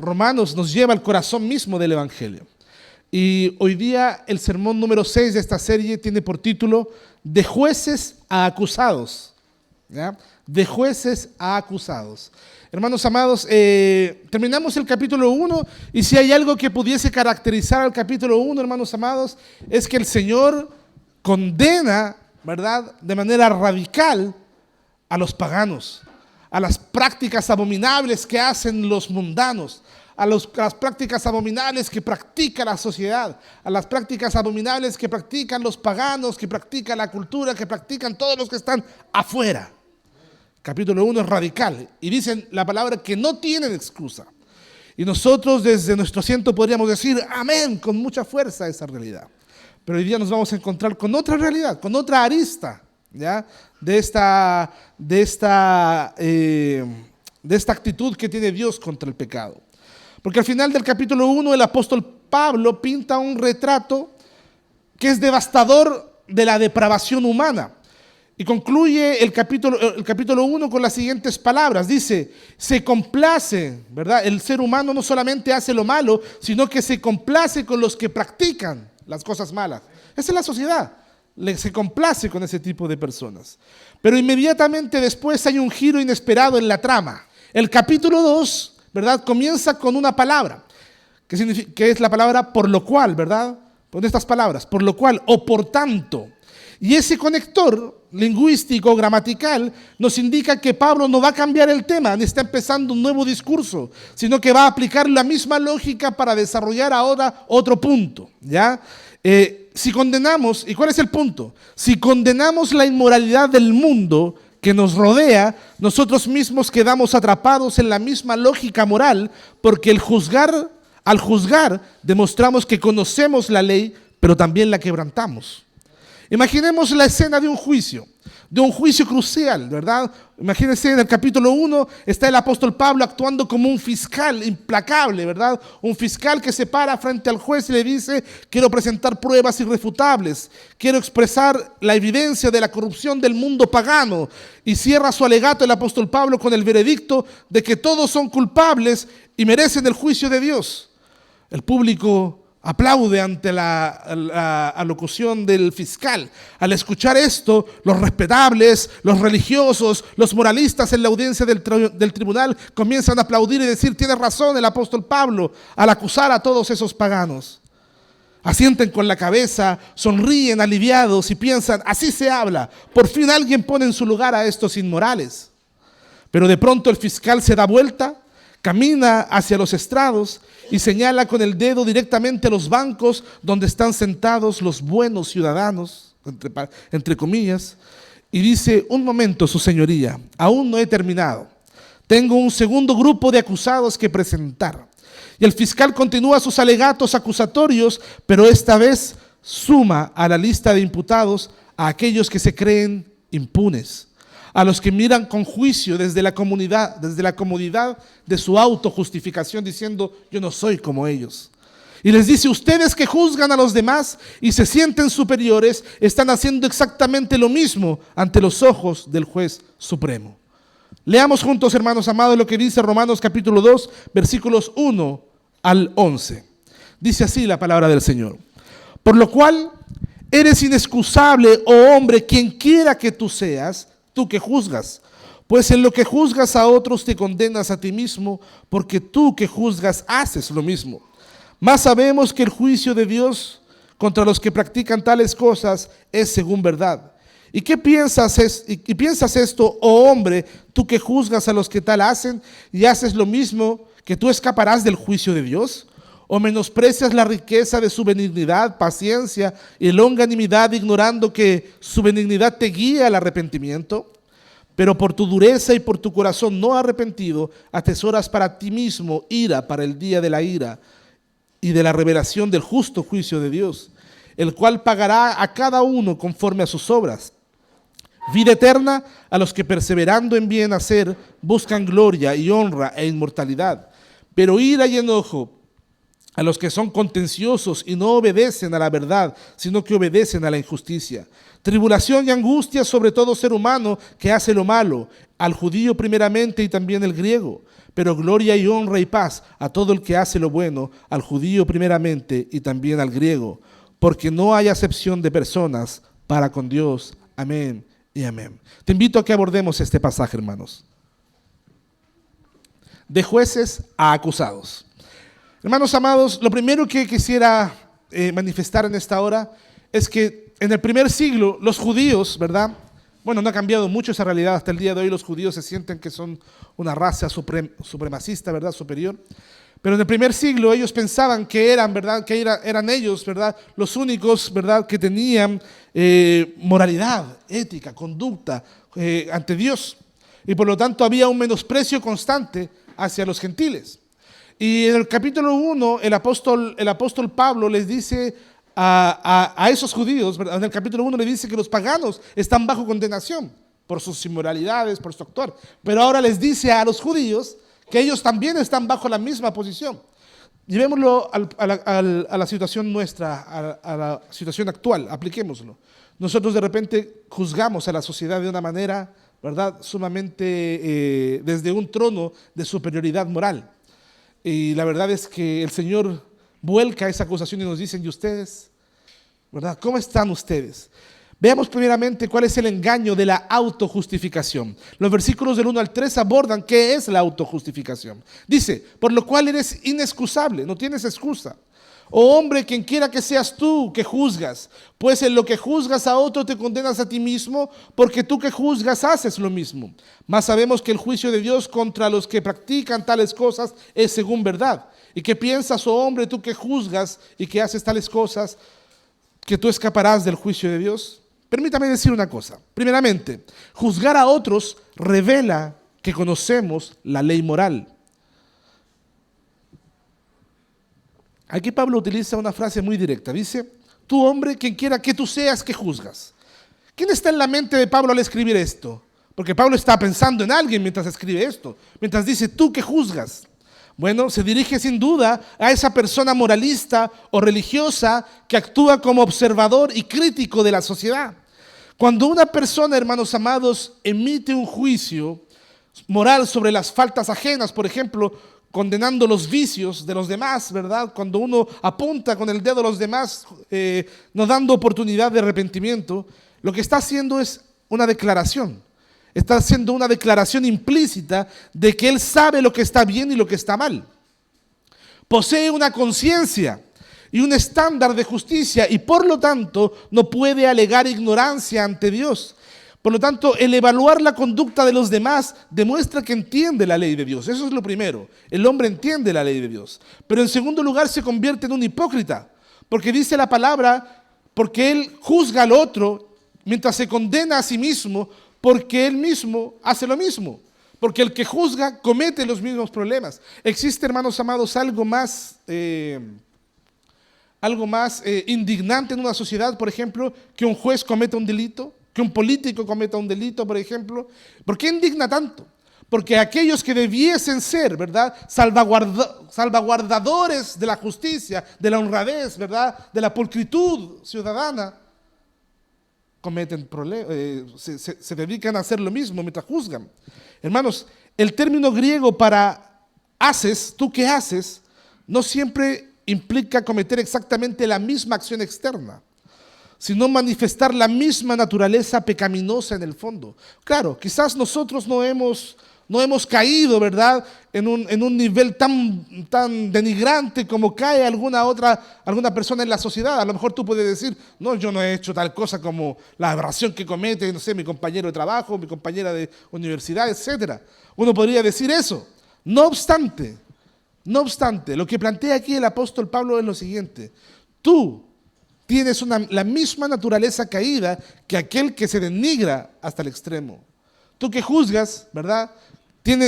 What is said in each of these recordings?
Romanos nos lleva al corazón mismo del Evangelio. Y hoy día el sermón número 6 de esta serie tiene por título De jueces a acusados. ¿Ya? De jueces a acusados. Hermanos amados, terminamos el capítulo 1 y si hay algo que pudiese caracterizar al capítulo 1, hermanos amados, es que el Señor condena, ¿verdad?, de manera radical a los paganos, a las prácticas abominables que hacen los mundanos, a las prácticas abominables que practica la sociedad, a las prácticas abominables que practican los paganos, que practican la cultura, que practican todos los que están afuera. Capítulo 1 es radical y dicen la palabra que no tienen excusa. Y nosotros desde nuestro asiento podríamos decir amén con mucha fuerza a esa realidad. Pero hoy día nos vamos a encontrar con otra realidad, con otra arista, ¿ya?, de esta actitud que tiene Dios contra el pecado. Porque al final del capítulo 1 el apóstol Pablo pinta un retrato que es devastador de la depravación humana. Y concluye el capítulo 1 con las siguientes palabras. Dice, se complace, ¿verdad? El ser humano no solamente hace lo malo, sino que se complace con los que practican las cosas malas. Esa es la sociedad. Se complace con ese tipo de personas. Pero inmediatamente después hay un giro inesperado en la trama. El capítulo 2, ¿verdad?, comienza con una palabra, que es la palabra por lo cual, ¿verdad? Con estas palabras, por lo cual o por tanto. Y ese conector lingüístico, gramatical, nos indica que Pablo no va a cambiar el tema, ni está empezando un nuevo discurso, sino que va a aplicar la misma lógica para desarrollar ahora otro punto, ¿ya? Si condenamos, ¿y cuál es el punto? Si condenamos la inmoralidad del mundo que nos rodea, nosotros mismos quedamos atrapados en la misma lógica moral, porque al juzgar, demostramos que conocemos la ley, pero también la quebrantamos. Imaginemos la escena de un juicio crucial, ¿verdad? Imagínense, en el capítulo 1 está el apóstol Pablo actuando como un fiscal implacable, ¿verdad? Un fiscal que se para frente al juez y le dice, quiero presentar pruebas irrefutables, quiero expresar la evidencia de la corrupción del mundo pagano. Y cierra su alegato el apóstol Pablo con el veredicto de que todos son culpables y merecen el juicio de Dios. El público aplaude ante la alocución del fiscal. Al escuchar esto, los respetables, los religiosos, los moralistas en la audiencia del tribunal comienzan a aplaudir y decir, tiene razón el apóstol Pablo al acusar a todos esos paganos. Asienten con la cabeza, sonríen aliviados y piensan, así se habla, por fin alguien pone en su lugar a estos inmorales. Pero de pronto el fiscal se da vuelta, camina hacia los estrados y señala con el dedo directamente a los bancos donde están sentados los buenos ciudadanos, entre comillas, y dice, un momento, su señoría, aún no he terminado. Tengo un segundo grupo de acusados que presentar. Y el fiscal continúa sus alegatos acusatorios, pero esta vez suma a la lista de imputados a aquellos que se creen impunes, a los que miran con juicio desde la comodidad de su autojustificación, diciendo, yo no soy como ellos. Y les dice, ustedes que juzgan a los demás y se sienten superiores, están haciendo exactamente lo mismo ante los ojos del juez supremo. Leamos juntos, hermanos amados, lo que dice Romanos capítulo 2, versículos 1 al 11. Dice así la palabra del Señor. Por lo cual, eres inexcusable, oh hombre, quien quiera que tú seas, tú que juzgas, pues en lo que juzgas a otros te condenas a ti mismo, porque tú que juzgas haces lo mismo. Mas sabemos que el juicio de Dios contra los que practican tales cosas es según verdad. ¿Y qué piensas esto, oh hombre, tú que juzgas a los que tal hacen y haces lo mismo, que tú escaparás del juicio de Dios? ¿O menosprecias la riqueza de su benignidad, paciencia y longanimidad, ignorando que su benignidad te guía al arrepentimiento? Pero por tu dureza y por tu corazón no arrepentido, atesoras para ti mismo ira para el día de la ira y de la revelación del justo juicio de Dios, el cual pagará a cada uno conforme a sus obras. Vida eterna a los que perseverando en bien hacer buscan gloria y honra e inmortalidad. Pero ira y enojo a los que son contenciosos y no obedecen a la verdad, sino que obedecen a la injusticia. Tribulación y angustia sobre todo ser humano que hace lo malo, al judío primeramente y también el griego. Pero gloria y honra y paz a todo el que hace lo bueno, al judío primeramente y también al griego. Porque no hay acepción de personas para con Dios. Amén y amén. Te invito a que abordemos este pasaje, hermanos. De jueces a acusados. Hermanos amados, lo primero que quisiera manifestar en esta hora es que en el primer siglo los judíos, ¿verdad? Bueno, no ha cambiado mucho esa realidad. Hasta el día de hoy los judíos se sienten que son una raza supremacista, ¿verdad? Superior. Pero en el primer siglo ellos pensaban que eran, ¿verdad? Que eran ellos, ¿verdad? Los únicos, ¿verdad? Que tenían moralidad, ética, conducta ante Dios. Y por lo tanto había un menosprecio constante hacia los gentiles. Y en el capítulo 1, el apóstol Pablo les dice a esos judíos, ¿verdad? En el capítulo 1 le dice que los paganos están bajo condenación por sus inmoralidades, por su actuar. Pero ahora les dice a los judíos que ellos también están bajo la misma posición. Llevémoslo a la situación nuestra, a la situación actual, apliquémoslo. Nosotros de repente juzgamos a la sociedad de una manera, ¿verdad? Sumamente desde un trono de superioridad moral. Y la verdad es que el Señor vuelca esa acusación y nos dicen, ¿y ustedes? ¿Verdad? ¿Cómo están ustedes? Veamos primeramente cuál es el engaño de la autojustificación. Los versículos del 1 al 3 abordan qué es la autojustificación. Dice, por lo cual eres inexcusable, no tienes excusa. Oh hombre, quien quiera que seas tú que juzgas, pues en lo que juzgas a otro te condenas a ti mismo, porque tú que juzgas haces lo mismo. Mas sabemos que el juicio de Dios contra los que practican tales cosas es según verdad. ¿Y qué piensas, oh hombre, tú que juzgas y que haces tales cosas, que tú escaparás del juicio de Dios? Permítame decir una cosa. Primeramente, juzgar a otros revela que conocemos la ley moral. Aquí Pablo utiliza una frase muy directa. Dice, tú hombre, quien quiera que tú seas que juzgas. ¿Quién está en la mente de Pablo al escribir esto? Porque Pablo está pensando en alguien mientras escribe esto. Mientras dice, tú que juzgas. Bueno, se dirige sin duda a esa persona moralista o religiosa que actúa como observador y crítico de la sociedad. Cuando una persona, hermanos amados, emite un juicio moral sobre las faltas ajenas, por ejemplo, condenando los vicios de los demás, ¿verdad? Cuando uno apunta con el dedo a los demás, no dando oportunidad de arrepentimiento, lo que está haciendo es una declaración. Está haciendo una declaración implícita de que él sabe lo que está bien y lo que está mal. Posee una conciencia y un estándar de justicia y por lo tanto no puede alegar ignorancia ante Dios. Por lo tanto, el evaluar la conducta de los demás demuestra que entiende la ley de Dios. Eso es lo primero. El hombre entiende la ley de Dios. Pero en segundo lugar se convierte en un hipócrita. Porque dice la palabra, porque él juzga al otro mientras se condena a sí mismo, porque él mismo hace lo mismo. Porque el que juzga comete los mismos problemas. Existe, hermanos amados, algo más indignante en una sociedad, por ejemplo, que un juez cometa un delito. Que un político cometa un delito, por ejemplo. ¿Por qué indigna tanto? Porque aquellos que debiesen ser, ¿verdad?, salvaguardadores de la justicia, de la honradez, ¿verdad?, de la pulcritud ciudadana, cometen problemas, se dedican a hacer lo mismo mientras juzgan. Hermanos, el término griego para haces, tú qué haces, no siempre implica cometer exactamente la misma acción externa, sino manifestar la misma naturaleza pecaminosa en el fondo. Claro, quizás nosotros no hemos caído, ¿verdad?, en un nivel tan denigrante como cae alguna persona en la sociedad. A lo mejor tú puedes decir, no, yo no he hecho tal cosa como la aberración que comete, no sé, mi compañero de trabajo, mi compañera de universidad, etc. Uno podría decir eso. No obstante, lo que plantea aquí el apóstol Pablo es lo siguiente. Tú tienes la misma naturaleza caída que aquel que se denigra hasta el extremo. Tú que juzgas, ¿verdad?,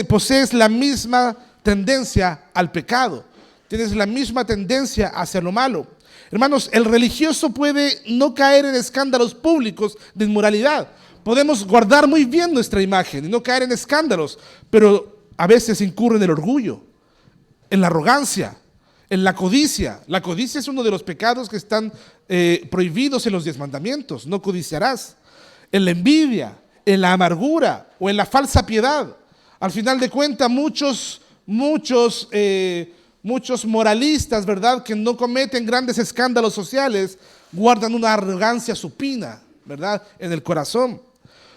posees la misma tendencia al pecado. Tienes la misma tendencia hacia lo malo. Hermanos, el religioso puede no caer en escándalos públicos de inmoralidad. Podemos guardar muy bien nuestra imagen y no caer en escándalos, pero a veces incurre en el orgullo, en la arrogancia, en la codicia. La codicia es uno de los pecados que están prohibidos en los 10 mandamientos. No codiciarás. En la envidia, en la amargura o en la falsa piedad. Al final de cuentas, muchos moralistas, ¿verdad?, que no cometen grandes escándalos sociales, guardan una arrogancia supina, ¿verdad?, en el corazón.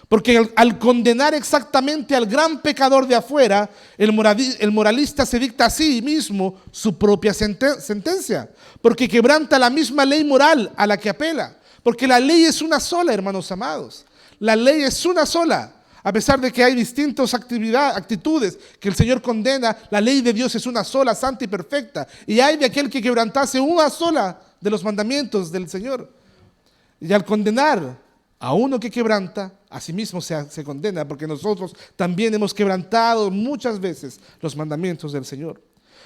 Porque al condenar exactamente al gran pecador de afuera, el moralista se dicta a sí mismo su propia sentencia, porque quebranta la misma ley moral a la que apela. Porque la ley es una sola, hermanos amados. La ley es una sola. A pesar de que hay distintas actitudes que el Señor condena, la ley de Dios es una sola, santa y perfecta. Y hay de aquel que quebrantase una sola de los mandamientos del Señor. Y al condenar a uno que quebranta, a sí mismo se condena, porque nosotros también hemos quebrantado muchas veces los mandamientos del Señor.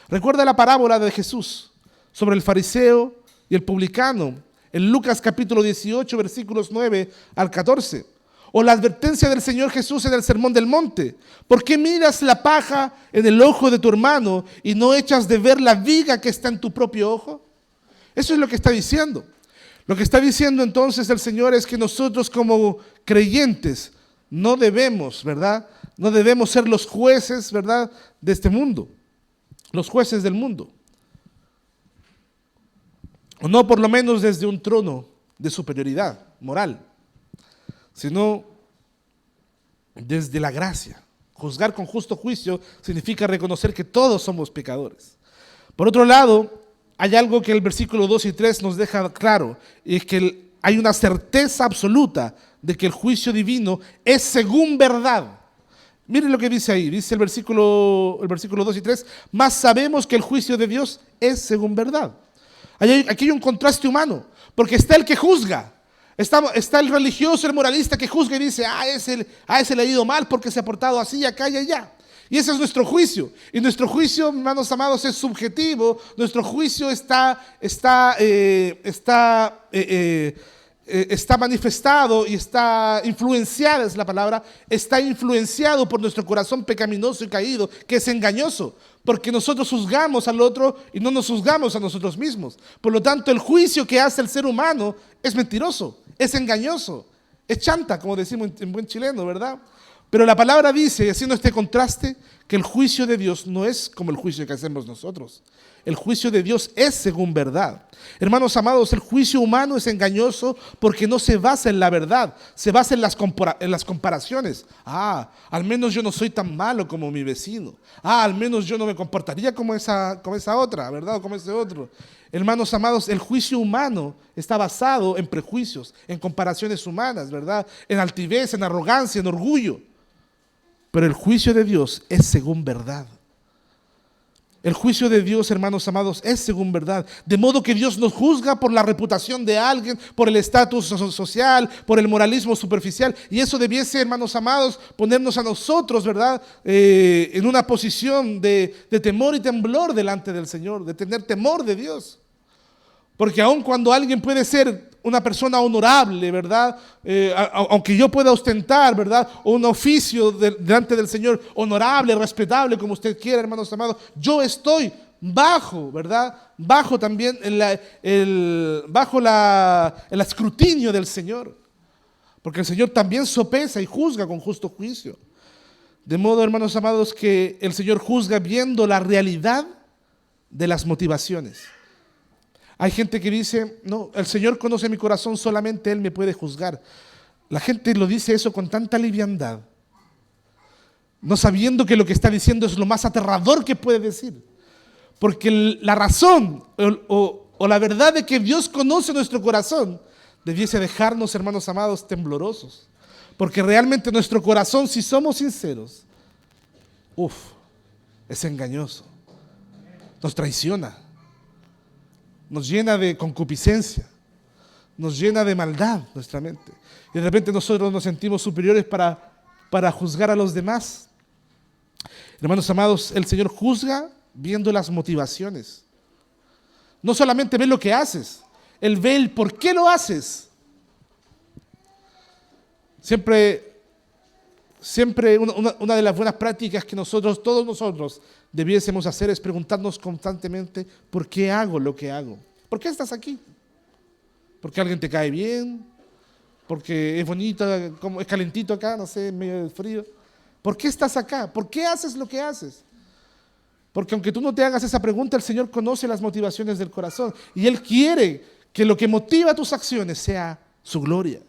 Recuerda la parábola de Jesús sobre el fariseo y el publicano, en Lucas capítulo 18, versículos 9 al 14. O la advertencia del Señor Jesús en el Sermón del Monte. ¿Por qué miras la paja en el ojo de tu hermano y no echas de ver la viga que está en tu propio ojo? Eso es lo que está diciendo. Lo que está diciendo entonces el Señor es que nosotros como creyentes no debemos, ¿verdad?, no debemos ser los jueces, ¿verdad?, de este mundo, los jueces del mundo. O no por lo menos desde un trono de superioridad moral, sino desde la gracia. Juzgar con justo juicio significa reconocer que todos somos pecadores. Por otro lado, hay algo que el versículo 2 y 3 nos deja claro, y es que hay una certeza absoluta de que el juicio divino es según verdad. Miren lo que dice ahí, dice el versículo 2 y 3, mas sabemos que el juicio de Dios es según verdad. Aquí hay un contraste humano, porque está el que juzga, está el religioso, el moralista que juzga y dice, a ese le ha ido mal porque se ha portado así, acá y allá. Y ese es nuestro juicio. Y nuestro juicio, hermanos amados, es subjetivo. Nuestro juicio está manifestado y está influenciado, es la palabra, está influenciado por nuestro corazón pecaminoso y caído, que es engañoso, porque nosotros juzgamos al otro y no nos juzgamos a nosotros mismos. Por lo tanto, el juicio que hace el ser humano es mentiroso, es engañoso, es chanta, como decimos en buen chileno, ¿verdad? Pero la palabra dice, haciendo este contraste, que el juicio de Dios no es como el juicio que hacemos nosotros. El juicio de Dios es según verdad. Hermanos amados, el juicio humano es engañoso porque no se basa en la verdad, se basa en las comparaciones. Al menos yo no soy tan malo como mi vecino. Al menos yo no me comportaría como esa otra, ¿verdad? O como ese otro. Hermanos amados, el juicio humano está basado en prejuicios, en comparaciones humanas, ¿verdad? En altivez, en arrogancia, en orgullo. Pero el juicio de Dios es según verdad. El juicio de Dios, hermanos amados, es según verdad. De modo que Dios nos juzga por la reputación de alguien, por el estatus social, por el moralismo superficial. Y eso debiese, hermanos amados, ponernos a nosotros, ¿verdad?, en una posición de temor y temblor delante del Señor, de tener temor de Dios. Porque aun cuando alguien puede ser una persona honorable, ¿verdad?, aunque yo pueda ostentar, ¿verdad?, un oficio delante del Señor honorable, respetable, como usted quiera, hermanos amados, yo estoy bajo, ¿verdad?, bajo también el escrutinio del Señor. Porque el Señor también sopesa y juzga con justo juicio. De modo, hermanos amados, que el Señor juzga viendo la realidad de las motivaciones. Hay gente que dice, no, el Señor conoce mi corazón, solamente Él me puede juzgar. La gente lo dice eso con tanta liviandad, no sabiendo que lo que está diciendo es lo más aterrador que puede decir. Porque la razón o la verdad de que Dios conoce nuestro corazón debiese dejarnos, hermanos amados, temblorosos. Porque realmente nuestro corazón, si somos sinceros, es engañoso, nos traiciona. Nos llena de concupiscencia, nos llena de maldad nuestra mente. Y de repente nosotros nos sentimos superiores para juzgar a los demás. Hermanos amados, el Señor juzga viendo las motivaciones. No solamente ve lo que haces, Él ve el por qué lo haces. Siempre Siempre una de las buenas prácticas que todos nosotros, debiésemos hacer es preguntarnos constantemente: ¿por qué hago lo que hago? ¿Por qué estás aquí? ¿Porque alguien te cae bien? ¿Porque es bonito, como es calentito acá, no sé, en medio del frío? ¿Por qué estás acá? ¿Por qué haces lo que haces? Porque aunque tú no te hagas esa pregunta, el Señor conoce las motivaciones del corazón y Él quiere que lo que motiva tus acciones sea su gloria.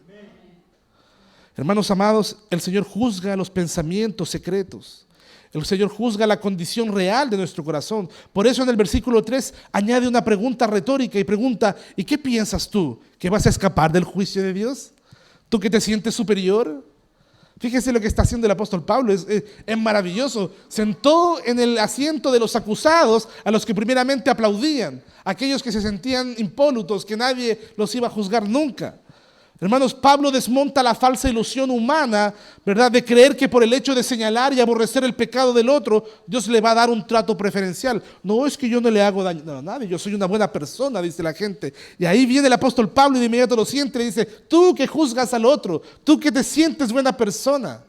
Hermanos amados, el Señor juzga los pensamientos secretos. El Señor juzga la condición real de nuestro corazón. Por eso en el versículo 3 añade una pregunta retórica y pregunta: ¿y qué piensas tú? ¿Que vas a escapar del juicio de Dios? ¿Tú que te sientes superior? Fíjese lo que está haciendo el apóstol Pablo, es maravilloso. Sentó en el asiento de los acusados a los que primeramente aplaudían, aquellos que se sentían impolutos, que nadie los iba a juzgar nunca. Hermanos, Pablo desmonta la falsa ilusión humana, ¿verdad?, de creer que por el hecho de señalar y aborrecer el pecado del otro, Dios le va a dar un trato preferencial. No, es que yo no le hago daño a nadie, yo soy una buena persona, dice la gente. Y ahí viene el apóstol Pablo y de inmediato lo siente y dice: tú que juzgas al otro, tú que te sientes buena persona,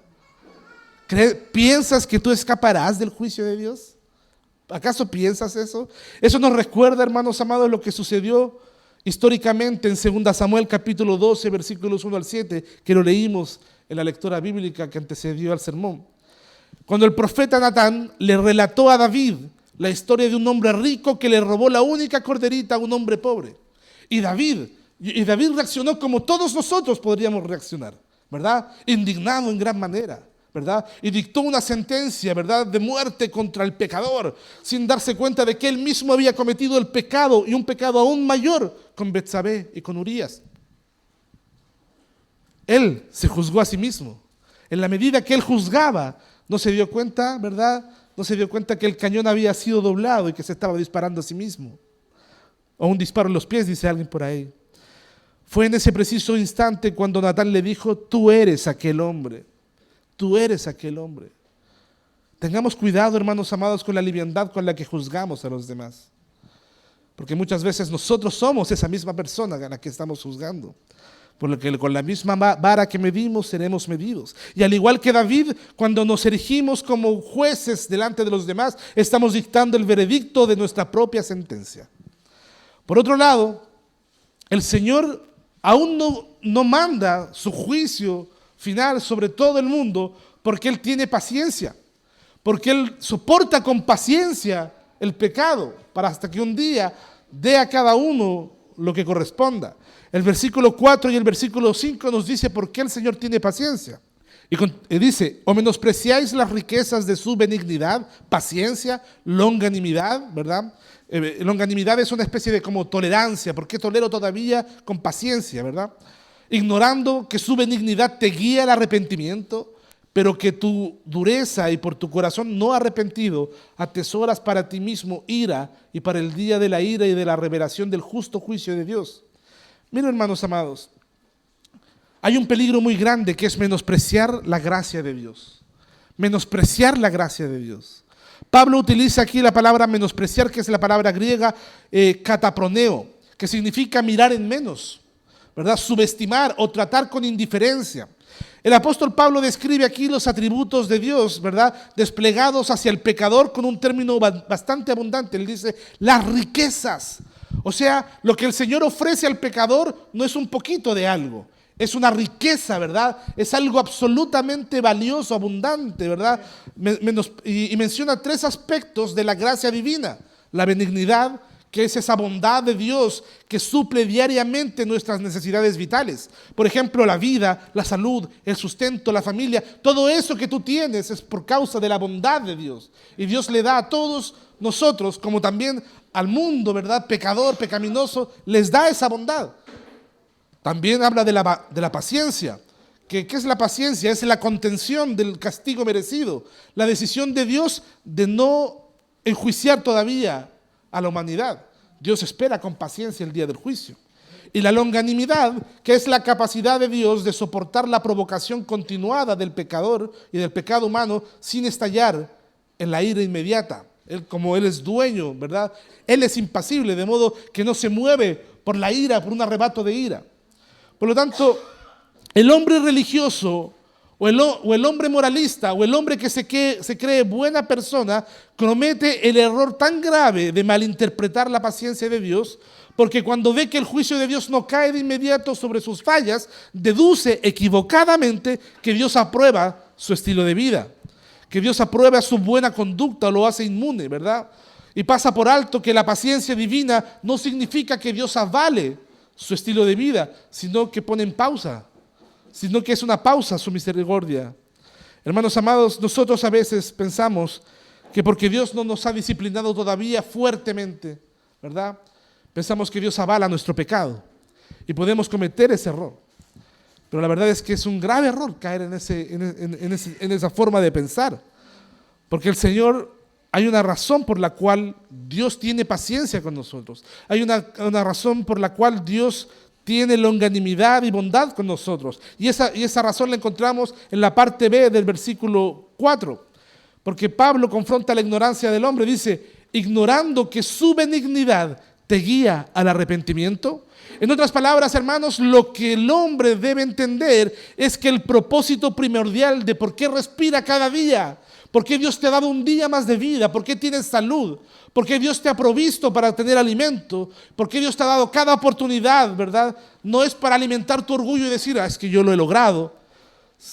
¿piensas que tú escaparás del juicio de Dios? ¿Acaso piensas eso? Eso nos recuerda, hermanos amados, lo que sucedió históricamente en 2 Samuel capítulo 12, versículos 1 al 7, que lo leímos en la lectura bíblica que antecedió al sermón. Cuando el profeta Natán le relató a David la historia de un hombre rico que le robó la única corderita a un hombre pobre. Y David reaccionó como todos nosotros podríamos reaccionar, ¿verdad? Indignado en gran manera, ¿verdad? Y dictó una sentencia, ¿verdad?, de muerte contra el pecador, sin darse cuenta de que él mismo había cometido el pecado, y un pecado aún mayor, con Betsabé y con Urías. Él se juzgó a sí mismo. En la medida que él juzgaba, no se dio cuenta, ¿verdad?, no se dio cuenta que el cañón había sido doblado y que se estaba disparando a sí mismo. O un disparo en los pies, dice alguien por ahí. Fue en ese preciso instante cuando Natán le dijo: tú eres aquel hombre. Tú eres aquel hombre. Tengamos cuidado, hermanos amados, con la liviandad con la que juzgamos a los demás. Porque muchas veces nosotros somos esa misma persona a la que estamos juzgando. Por lo que con la misma vara que medimos, seremos medidos. Y al igual que David, cuando nos erigimos como jueces delante de los demás, estamos dictando el veredicto de nuestra propia sentencia. Por otro lado, el Señor aún no manda su juicio final sobre todo el mundo, porque Él tiene paciencia, porque Él soporta con paciencia el pecado, para hasta que un día dé a cada uno lo que corresponda. El versículo 4 y el versículo 5 nos dice por qué el Señor tiene paciencia. Y dice: o menospreciáis las riquezas de su benignidad, paciencia, longanimidad, ¿verdad? Longanimidad es una especie de como tolerancia. ¿Por qué tolero todavía con paciencia, verdad? Ignorando que su benignidad te guía al arrepentimiento, pero que tu dureza y por tu corazón no arrepentido atesoras para ti mismo ira, y para el día de la ira y de la revelación del justo juicio de Dios. Miren, hermanos amados, hay un peligro muy grande que es menospreciar la gracia de Dios. Menospreciar la gracia de Dios. Pablo utiliza aquí la palabra menospreciar, que es la palabra griega kataproneo, que significa mirar en menos, ¿verdad? Subestimar o tratar con indiferencia. El apóstol Pablo describe aquí los atributos de Dios, ¿verdad?, desplegados hacia el pecador con un término bastante abundante. Él dice: las riquezas. O sea, lo que el Señor ofrece al pecador no es un poquito de algo, es una riqueza, ¿verdad? Es algo absolutamente valioso, abundante, ¿verdad? Y menciona 3 aspectos de la gracia divina: la benignidad, que es esa bondad de Dios que suple diariamente nuestras necesidades vitales. Por ejemplo, la vida, la salud, el sustento, la familia, todo eso que tú tienes es por causa de la bondad de Dios. Y Dios le da a todos nosotros, como también al mundo, ¿verdad?, pecador, pecaminoso, les da esa bondad. También habla de la paciencia. ¿Qué es la paciencia? Es la contención del castigo merecido, la decisión de Dios de no enjuiciar todavía a la humanidad. Dios espera con paciencia el día del juicio. Y la longanimidad, que es la capacidad de Dios de soportar la provocación continuada del pecador y del pecado humano sin estallar en la ira inmediata. Como Él es dueño, ¿verdad? Él es impasible, de modo que no se mueve por la ira, por un arrebato de ira. Por lo tanto, el hombre religioso O el hombre moralista, o el hombre que se cree buena persona, comete el error tan grave de malinterpretar la paciencia de Dios, porque cuando ve que el juicio de Dios no cae de inmediato sobre sus fallas, deduce equivocadamente que Dios aprueba su estilo de vida, que Dios aprueba su buena conducta o lo hace inmune, ¿verdad? Y pasa por alto que la paciencia divina no significa que Dios avale su estilo de vida, sino que pone en pausa, sino que es una pausa su misericordia. Hermanos amados, nosotros a veces pensamos que porque Dios no nos ha disciplinado todavía fuertemente, ¿verdad? Pensamos que Dios avala nuestro pecado y podemos cometer ese error. Pero la verdad es que es un grave error caer en esa forma de pensar. Porque el Señor, hay una razón por la cual Dios tiene paciencia con nosotros. Hay una razón por la cual Dios tiene longanimidad y bondad con nosotros. Y esa razón la encontramos en la parte B del versículo 4. Porque Pablo confronta la ignorancia del hombre. Dice, ignorando que su benignidad te guía al arrepentimiento. En otras palabras, hermanos, lo que el hombre debe entender es que el propósito primordial de por qué respira cada día, por qué Dios te ha dado un día más de vida, por qué tienes salud, por qué Dios te ha provisto para tener alimento, por qué Dios te ha dado cada oportunidad, ¿verdad? No es para alimentar tu orgullo y decir, es que yo lo he logrado,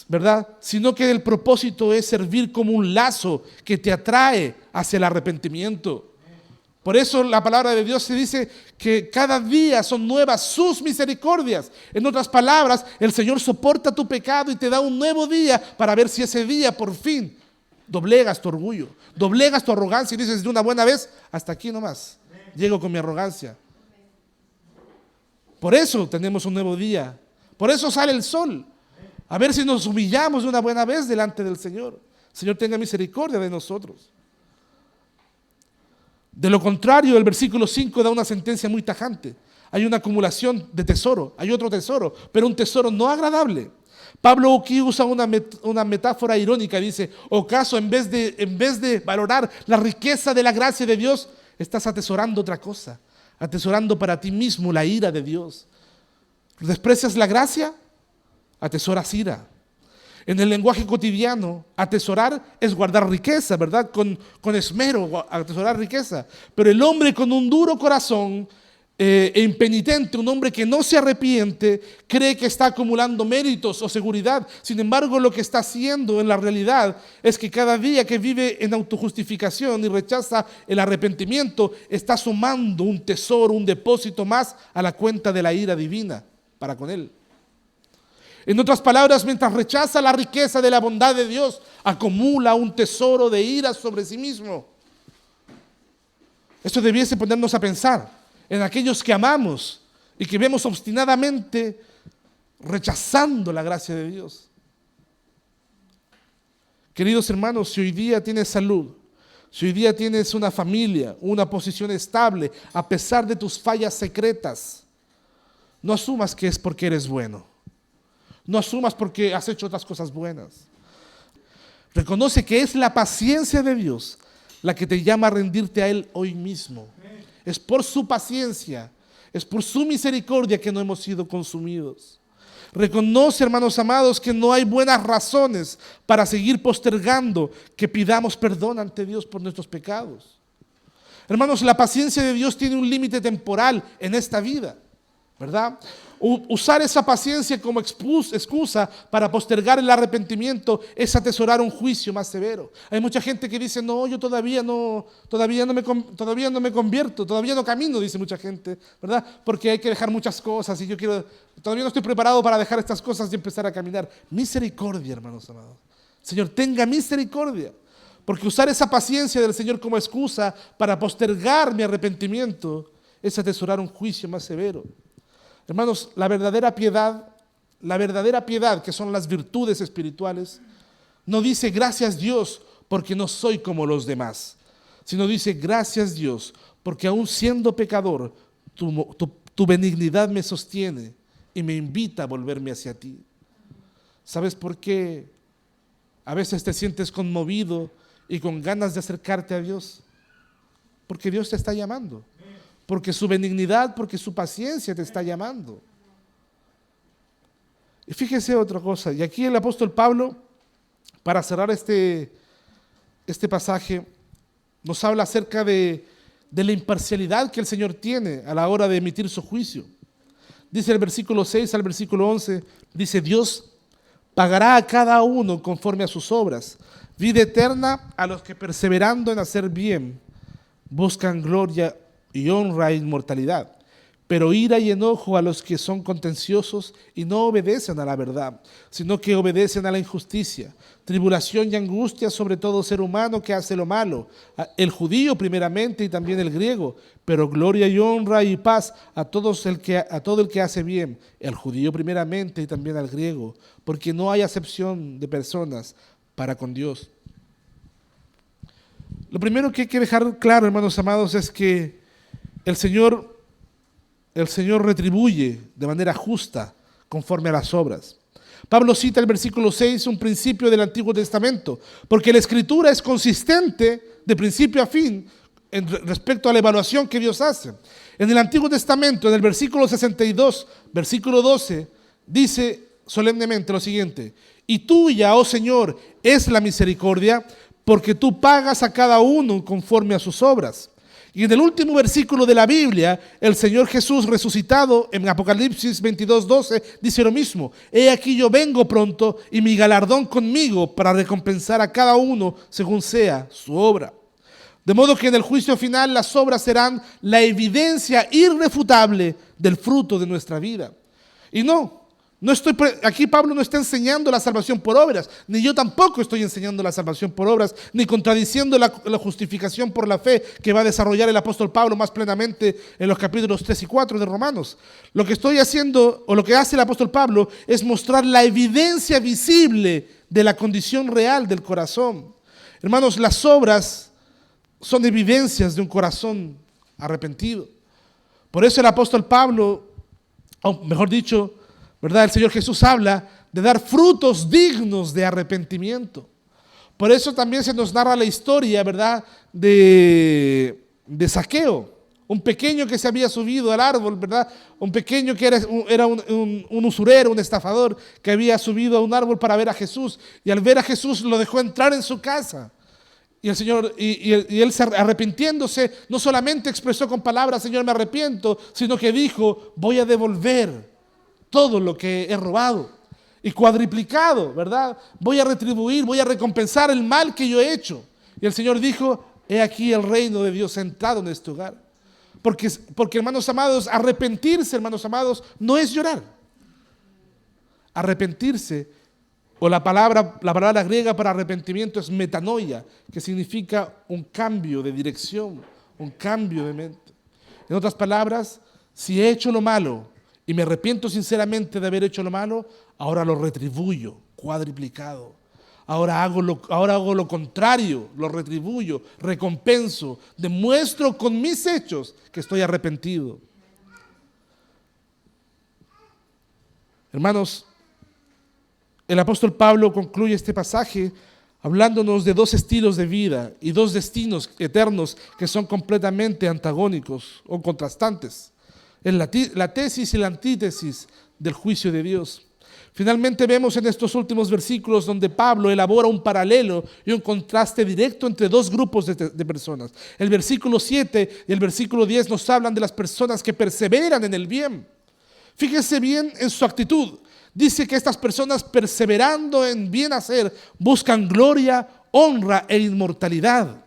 ¿verdad? Sino que el propósito es servir como un lazo que te atrae hacia el arrepentimiento. Por eso la palabra de Dios se dice que cada día son nuevas sus misericordias. En otras palabras, el Señor soporta tu pecado y te da un nuevo día para ver si ese día por fin doblegas tu orgullo, doblegas tu arrogancia y dices de una buena vez, hasta aquí nomás, llego con mi arrogancia. Por eso tenemos un nuevo día, por eso sale el sol, a ver si nos humillamos de una buena vez delante del Señor. Señor, tenga misericordia de nosotros. De lo contrario, el versículo 5 da una sentencia muy tajante. Hay una acumulación de tesoro, hay otro tesoro, pero un tesoro no agradable. Pablo aquí usa una metáfora irónica, dice, ¿o acaso en vez de valorar la riqueza de la gracia de Dios, estás atesorando otra cosa? Atesorando para ti mismo la ira de Dios. ¿Desprecias la gracia? Atesoras ira. En el lenguaje cotidiano, atesorar es guardar riqueza, ¿verdad? Con esmero, atesorar riqueza. Pero el hombre con un duro corazón e impenitente, un hombre que no se arrepiente, cree que está acumulando méritos o seguridad. Sin embargo, lo que está haciendo en la realidad es que cada día que vive en autojustificación y rechaza el arrepentimiento, está sumando un tesoro, un depósito más a la cuenta de la ira divina para con él. En otras palabras, mientras rechaza la riqueza de la bondad de Dios, acumula un tesoro de ira sobre sí mismo. Esto debiese ponernos a pensar en aquellos que amamos y que vemos obstinadamente rechazando la gracia de Dios. Queridos hermanos, si hoy día tienes salud, si hoy día tienes una familia, una posición estable, a pesar de tus fallas secretas, no asumas que es porque eres bueno. No asumas porque has hecho otras cosas buenas. Reconoce que es la paciencia de Dios la que te llama a rendirte a Él hoy mismo. Es por su paciencia, es por su misericordia que no hemos sido consumidos. Reconoce, hermanos amados, que no hay buenas razones para seguir postergando que pidamos perdón ante Dios por nuestros pecados. Hermanos, la paciencia de Dios tiene un límite temporal en esta vida, ¿verdad? Usar esa paciencia como excusa para postergar el arrepentimiento es atesorar un juicio más severo. Hay mucha gente que dice, no, yo todavía no me convierto, todavía no camino, dice mucha gente, ¿verdad? Porque hay que dejar muchas cosas y todavía no estoy preparado para dejar estas cosas y empezar a caminar. Misericordia, hermanos amados. Señor, tenga misericordia. Porque usar esa paciencia del Señor como excusa para postergar mi arrepentimiento es atesorar un juicio más severo. Hermanos, la verdadera piedad, que son las virtudes espirituales, no dice gracias Dios porque no soy como los demás, sino dice gracias Dios porque aún siendo pecador, tu benignidad me sostiene y me invita a volverme hacia ti. ¿Sabes por qué a veces te sientes conmovido y con ganas de acercarte a Dios? Porque Dios te está llamando. Porque su benignidad, porque su paciencia te está llamando. Y fíjese otra cosa, y aquí el apóstol Pablo, para cerrar este pasaje, nos habla acerca de la imparcialidad que el Señor tiene a la hora de emitir su juicio. Dice el versículo 6 al versículo 11, dice: Dios pagará a cada uno conforme a sus obras, vida eterna a los que perseverando en hacer bien buscan gloria y honra e inmortalidad, pero ira y enojo a los que son contenciosos y no obedecen a la verdad, sino que obedecen a la injusticia, tribulación y angustia sobre todo ser humano que hace lo malo, el judío primeramente y también el griego, pero gloria y honra y paz a todo el que hace bien, el judío primeramente y también al griego, porque no hay acepción de personas para con Dios. Lo primero que hay que dejar claro, hermanos amados, es que el Señor retribuye de manera justa conforme a las obras. Pablo cita el versículo 6, un principio del Antiguo Testamento, porque la Escritura es consistente de principio a fin respecto a la evaluación que Dios hace. En el Antiguo Testamento, en el versículo 62, versículo 12, dice solemnemente lo siguiente: y tuya, oh Señor, es la misericordia, porque tú pagas a cada uno conforme a sus obras. Y en el último versículo de la Biblia, el Señor Jesús resucitado en Apocalipsis 22:12 dice lo mismo: he aquí yo vengo pronto y mi galardón conmigo para recompensar a cada uno según sea su obra. De modo que en el juicio final las obras serán la evidencia irrefutable del fruto de nuestra vida. Y aquí Pablo no está enseñando la salvación por obras, ni yo tampoco estoy enseñando la salvación por obras, ni contradiciendo la justificación por la fe que va a desarrollar el apóstol Pablo más plenamente en los capítulos 3 y 4 de Romanos. Lo que estoy haciendo, o lo que hace el apóstol Pablo, es mostrar la evidencia visible de la condición real del corazón. Hermanos, las obras son evidencias de un corazón arrepentido. Por eso el apóstol Pablo, o mejor dicho, ¿verdad?, el Señor Jesús habla de dar frutos dignos de arrepentimiento. Por eso también se nos narra la historia, ¿verdad?, de Zaqueo, un pequeño que se había subido al árbol, ¿verdad?, un pequeño que era un usurero, un estafador, que había subido a un árbol para ver a Jesús, y al ver a Jesús lo dejó entrar en su casa. Y el Señor, y él arrepintiéndose, no solamente expresó con palabras: Señor, me arrepiento, sino que dijo: voy a devolver todo lo que he robado y cuadriplicado, ¿verdad? Voy a retribuir, voy a recompensar el mal que yo he hecho. Y el Señor dijo: he aquí el reino de Dios sentado en este hogar. Porque hermanos amados, arrepentirse, hermanos amados, no es llorar. Arrepentirse, o la palabra griega para arrepentimiento es metanoia, que significa un cambio de dirección, un cambio de mente. En otras palabras, si he hecho lo malo y me arrepiento sinceramente de haber hecho lo malo, ahora lo retribuyo cuadriplicado. Ahora hago lo contrario, lo retribuyo, recompenso, demuestro con mis hechos que estoy arrepentido. Hermanos, el apóstol Pablo concluye este pasaje hablándonos de dos estilos de vida y dos destinos eternos que son completamente antagónicos o contrastantes. Es la tesis y la antítesis del juicio de Dios. Finalmente vemos en estos últimos versículos donde Pablo elabora un paralelo y un contraste directo entre dos grupos de personas. El versículo 7 y el versículo 10 nos hablan de las personas que perseveran en el bien. Fíjese bien en su actitud. Dice que estas personas, perseverando en bien hacer, buscan gloria, honra e inmortalidad.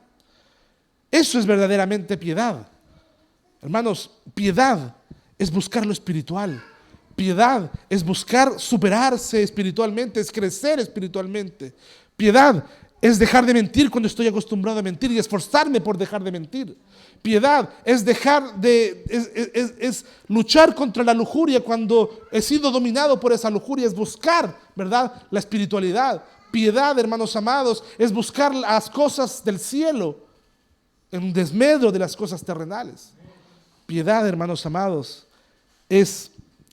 Eso es verdaderamente piedad. Hermanos, piedad es buscar lo espiritual. Piedad es buscar superarse espiritualmente, es crecer espiritualmente. Piedad es dejar de mentir cuando estoy acostumbrado a mentir y esforzarme por dejar de mentir. Piedad es es luchar contra la lujuria cuando he sido dominado por esa lujuria, es buscar, ¿verdad?, la espiritualidad. Piedad, hermanos amados, es buscar las cosas del cielo en desmedro de las cosas terrenales. Piedad, hermanos amados, es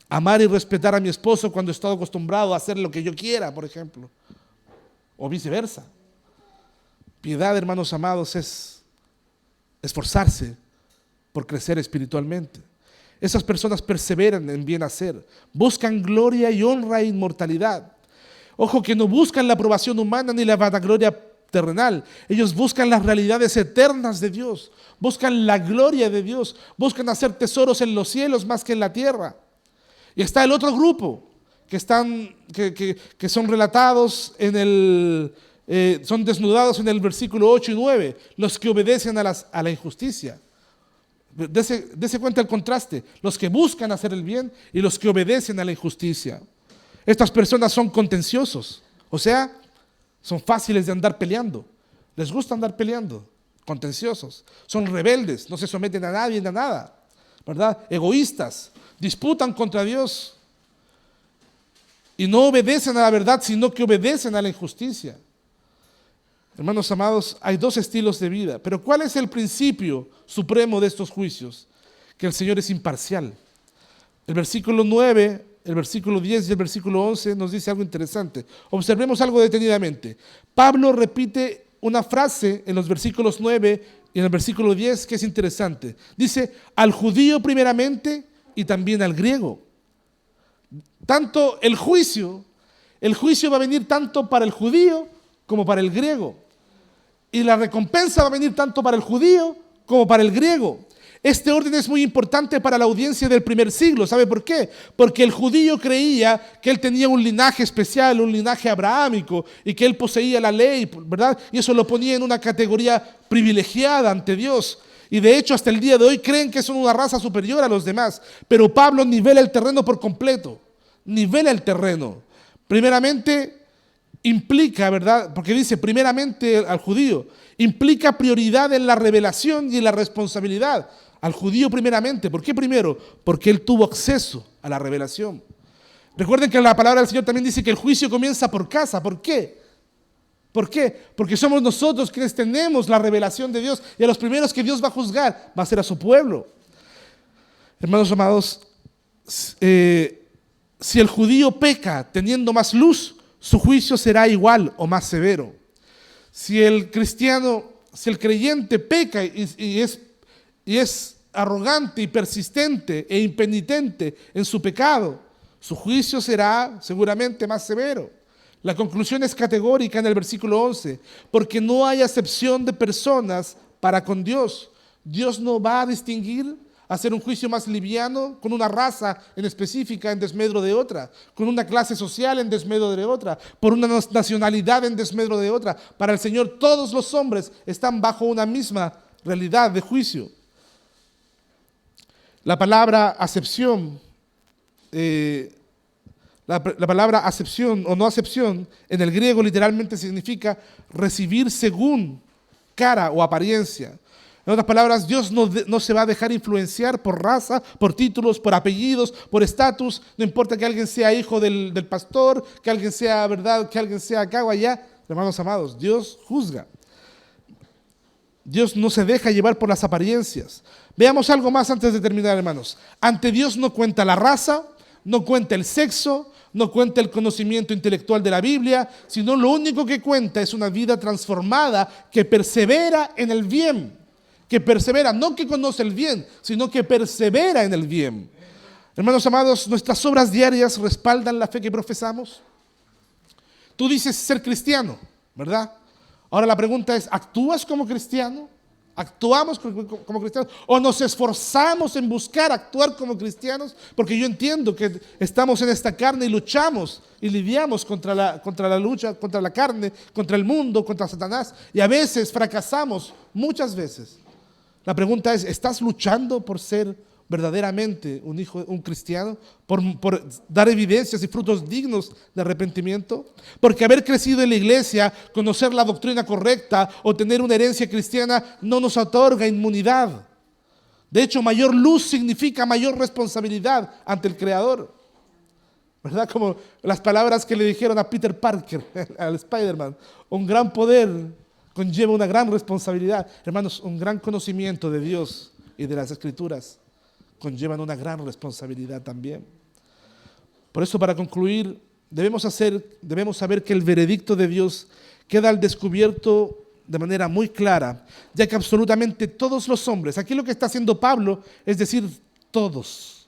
amar y respetar a mi esposo cuando he estado acostumbrado a hacer lo que yo quiera, por ejemplo, o viceversa. Piedad, hermanos amados, es esforzarse por crecer espiritualmente. Esas personas perseveran en bien hacer, buscan gloria y honra e inmortalidad. Ojo, que no buscan la aprobación humana ni la vanagloria terrenal. Ellos buscan las realidades eternas de Dios, buscan la gloria de Dios, buscan hacer tesoros en los cielos más que en la tierra. Y está el otro grupo que son relatados son desnudados en el versículo 8 y 9, los que obedecen a la injusticia. Dese cuenta el contraste, los que buscan hacer el bien y los que obedecen a la injusticia. Estas personas son contenciosos, o sea, son fáciles de andar peleando, les gusta andar peleando, contenciosos, son rebeldes, no se someten a nadie ni a nada, ¿verdad? Egoístas, disputan contra Dios y no obedecen a la verdad, sino que obedecen a la injusticia. Hermanos amados, hay dos estilos de vida, pero ¿cuál es el principio supremo de estos juicios? Que el Señor es imparcial. El versículo 9, el versículo 10 y el versículo 11 nos dice algo interesante. Observemos algo detenidamente. Pablo repite una frase en los versículos 9 y en el versículo 10 que es interesante. Dice, al judío primeramente y también al griego. Tanto el juicio va a venir tanto para el judío como para el griego. Y la recompensa va a venir tanto para el judío como para el griego. Este orden es muy importante para la audiencia del primer siglo. ¿Sabe por qué? Porque el judío creía que él tenía un linaje especial, un linaje abrahámico, y que él poseía la ley, ¿verdad? Y eso lo ponía en una categoría privilegiada ante Dios. Y de hecho, hasta el día de hoy creen que son una raza superior a los demás. Pero Pablo nivela el terreno por completo. Nivela el terreno. Primeramente, implica, ¿verdad? Porque dice primeramente al judío, implica prioridad en la revelación y en la responsabilidad. Al judío primeramente. ¿Por qué primero? Porque él tuvo acceso a la revelación. Recuerden que la palabra del Señor también dice que el juicio comienza por casa. ¿Por qué? ¿Por qué? Porque somos nosotros quienes tenemos la revelación de Dios, y a los primeros que Dios va a juzgar va a ser a su pueblo. Hermanos amados, si el judío peca teniendo más luz, su juicio será igual o más severo. Si el creyente peca y es arrogante y persistente e impenitente en su pecado, su juicio será seguramente más severo. La conclusión es categórica en el versículo 11, porque no hay acepción de personas para con Dios. Dios no va a distinguir, hacer un juicio más liviano con una raza en específica en desmedro de otra, con una clase social en desmedro de otra, por una nacionalidad en desmedro de otra. Para el Señor todos los hombres están bajo una misma realidad de juicio. La palabra acepción, la palabra acepción o no acepción en el griego literalmente significa recibir según cara o apariencia. En otras palabras, Dios no se va a dejar influenciar por raza, por títulos, por apellidos, por estatus. No importa que alguien sea hijo del pastor, que alguien sea, ¿verdad?, que alguien sea acá o allá. Hermanos amados, Dios juzga. Dios no se deja llevar por las apariencias. Veamos algo más antes de terminar, hermanos. Ante Dios no cuenta la raza, no cuenta el sexo, no cuenta el conocimiento intelectual de la Biblia, sino lo único que cuenta es una vida transformada que persevera en el bien. Que persevera, no que conoce el bien, sino que persevera en el bien. Hermanos amados, nuestras obras diarias respaldan la fe que profesamos. Tú dices ser cristiano, ¿verdad? Ahora la pregunta es, ¿actúas como cristiano? ¿Actuamos como cristianos? ¿O nos esforzamos en buscar actuar como cristianos? Porque yo entiendo que estamos en esta carne y luchamos y lidiamos contra la lucha, contra la carne, contra el mundo, contra Satanás. Y a veces fracasamos, muchas veces. La pregunta es, ¿estás luchando por ser verdaderamente un cristiano? ¿Por dar evidencias y frutos dignos de arrepentimiento? Porque haber crecido en la iglesia, conocer la doctrina correcta o tener una herencia cristiana no nos otorga inmunidad. De hecho, mayor luz significa mayor responsabilidad ante el Creador. ¿Verdad? Como las palabras que le dijeron a Peter Parker, al Spider-Man. Un gran poder conlleva una gran responsabilidad. Hermanos, un gran conocimiento de Dios y de las Escrituras conllevan una gran responsabilidad también. Por eso, para concluir, debemos saber que el veredicto de Dios queda al descubierto de manera muy clara, ya que absolutamente todos los hombres, aquí lo que está haciendo Pablo es decir todos,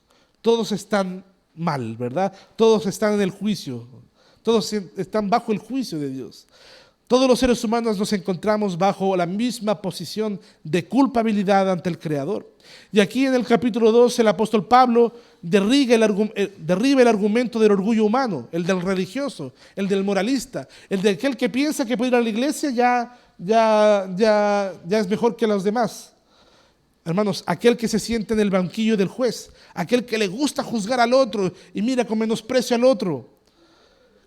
todos están mal, ¿verdad? Todos están en el juicio, todos están bajo el juicio de Dios. Todos los seres humanos nos encontramos bajo la misma posición de culpabilidad ante el Creador. Y aquí en el capítulo 2 el apóstol Pablo derriba el argumento del orgullo humano, el del religioso, el del moralista, el de aquel que piensa que puede ir a la iglesia ya es mejor que los demás. Hermanos, aquel que se siente en el banquillo del juez, aquel que le gusta juzgar al otro y mira con menosprecio al otro,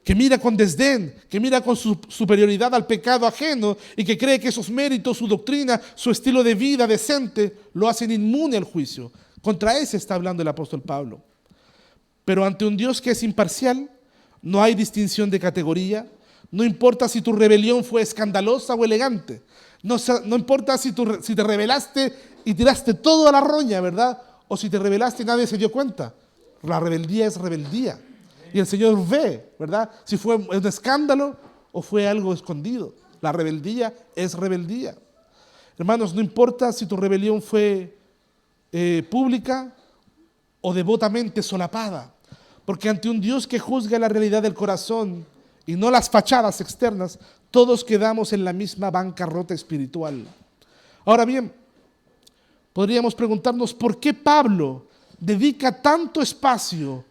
que mira con desdén, que mira con su superioridad al pecado ajeno y que cree que esos méritos, su doctrina, su estilo de vida decente lo hacen inmune al juicio. Contra ese está hablando el apóstol Pablo. Pero ante un Dios que es imparcial, no hay distinción de categoría. No importa si tu rebelión fue escandalosa o elegante. No importa si te rebelaste y tiraste todo a la roña, ¿verdad? O si te rebelaste y nadie se dio cuenta. La rebeldía es rebeldía. Y el Señor ve, ¿verdad? Si fue un escándalo o fue algo escondido. La rebeldía es rebeldía. Hermanos, no importa si tu rebelión fue pública o devotamente solapada. Porque ante un Dios que juzga la realidad del corazón y no las fachadas externas, todos quedamos en la misma bancarrota espiritual. Ahora bien, podríamos preguntarnos por qué Pablo dedica tanto espacio,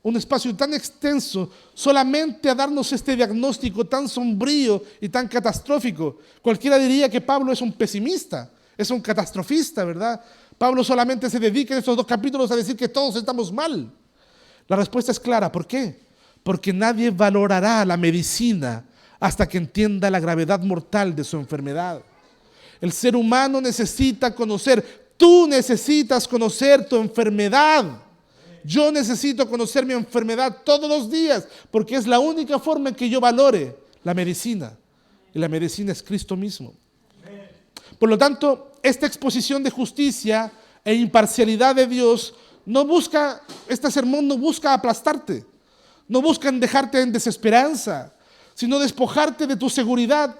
un espacio tan extenso, solamente a darnos este diagnóstico tan sombrío y tan catastrófico. Cualquiera diría que Pablo es un pesimista, es un catastrofista, ¿verdad? Pablo solamente se dedica en estos 2 capítulos a decir que todos estamos mal. La respuesta es clara. ¿Por qué? Porque nadie valorará la medicina hasta que entienda la gravedad mortal de su enfermedad. El ser humano necesita conocer. Tú necesitas conocer tu enfermedad. Yo necesito conocer mi enfermedad todos los días, porque es la única forma en que yo valore la medicina. Y la medicina es Cristo mismo. Por lo tanto, esta exposición de justicia e imparcialidad de Dios este sermón no busca aplastarte, no busca dejarte en desesperanza, sino despojarte de tu seguridad,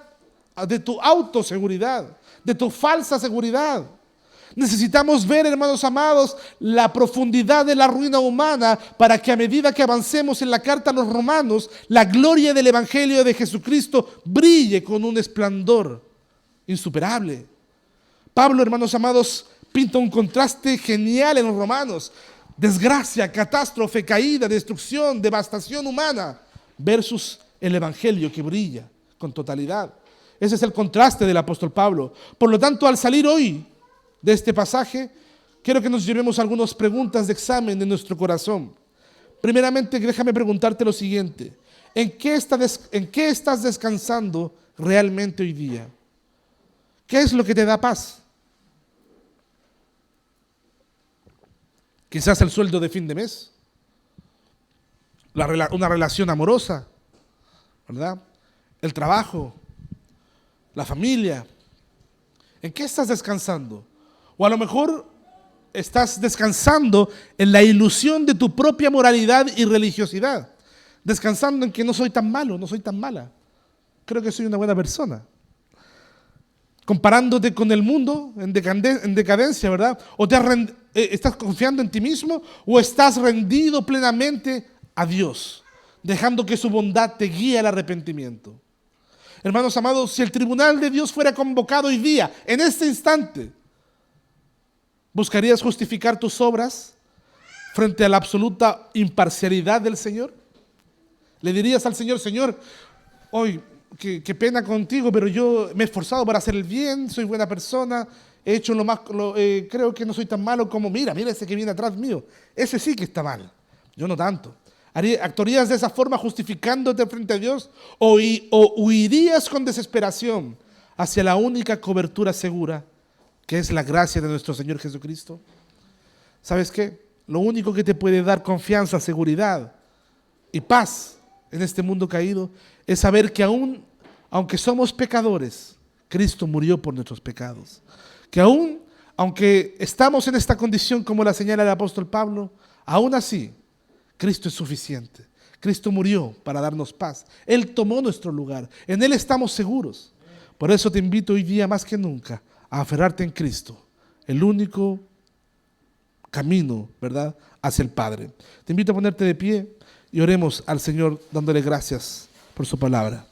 de tu autoseguridad, de tu falsa seguridad. Necesitamos ver, hermanos amados, la profundidad de la ruina humana para que a medida que avancemos en la carta a los romanos, la gloria del Evangelio de Jesucristo brille con un esplendor insuperable. Pablo, hermanos amados, pinta un contraste genial en los romanos. Desgracia, catástrofe, caída, destrucción, devastación humana versus el Evangelio que brilla con totalidad. Ese es el contraste del apóstol Pablo. Por lo tanto, al salir hoy de este pasaje, quiero que nos llevemos algunas preguntas de examen de nuestro corazón. Primeramente, déjame preguntarte lo siguiente. ¿En qué estás descansando realmente hoy día? ¿Qué es lo que te da paz? Quizás el sueldo de fin de mes, una relación amorosa, ¿verdad? El trabajo, la familia. ¿En qué estás descansando? O a lo mejor estás descansando en la ilusión de tu propia moralidad y religiosidad, descansando en que no soy tan malo, no soy tan mala, creo que soy una buena persona. Comparándote con el mundo en decadencia, ¿verdad? O estás confiando en ti mismo o estás rendido plenamente a Dios, dejando que su bondad te guíe al arrepentimiento. Hermanos amados, si el tribunal de Dios fuera convocado hoy día, en este instante, ¿buscarías justificar tus obras frente a la absoluta imparcialidad del Señor? ¿Le dirías al Señor, Señor, hoy qué pena contigo, pero yo me he esforzado para hacer el bien, soy buena persona, he hecho creo que no soy tan malo como, mira ese que viene atrás mío, ese sí que está mal, yo no tanto? ¿Actuarías de esa forma justificándote frente a Dios? ¿O huirías con desesperación hacia la única cobertura segura, que es la gracia de nuestro Señor Jesucristo? ¿Sabes qué? Lo único que te puede dar confianza, seguridad y paz en este mundo caído es saber que aunque somos pecadores, Cristo murió por nuestros pecados. Que aunque estamos en esta condición como la señala el apóstol Pablo, aún así, Cristo es suficiente. Cristo murió para darnos paz. Él tomó nuestro lugar. En Él estamos seguros. Por eso te invito hoy día más que nunca a aferrarte en Cristo, el único camino, ¿verdad?, hacia el Padre. Te invito a ponerte de pie y oremos al Señor dándole gracias por su palabra.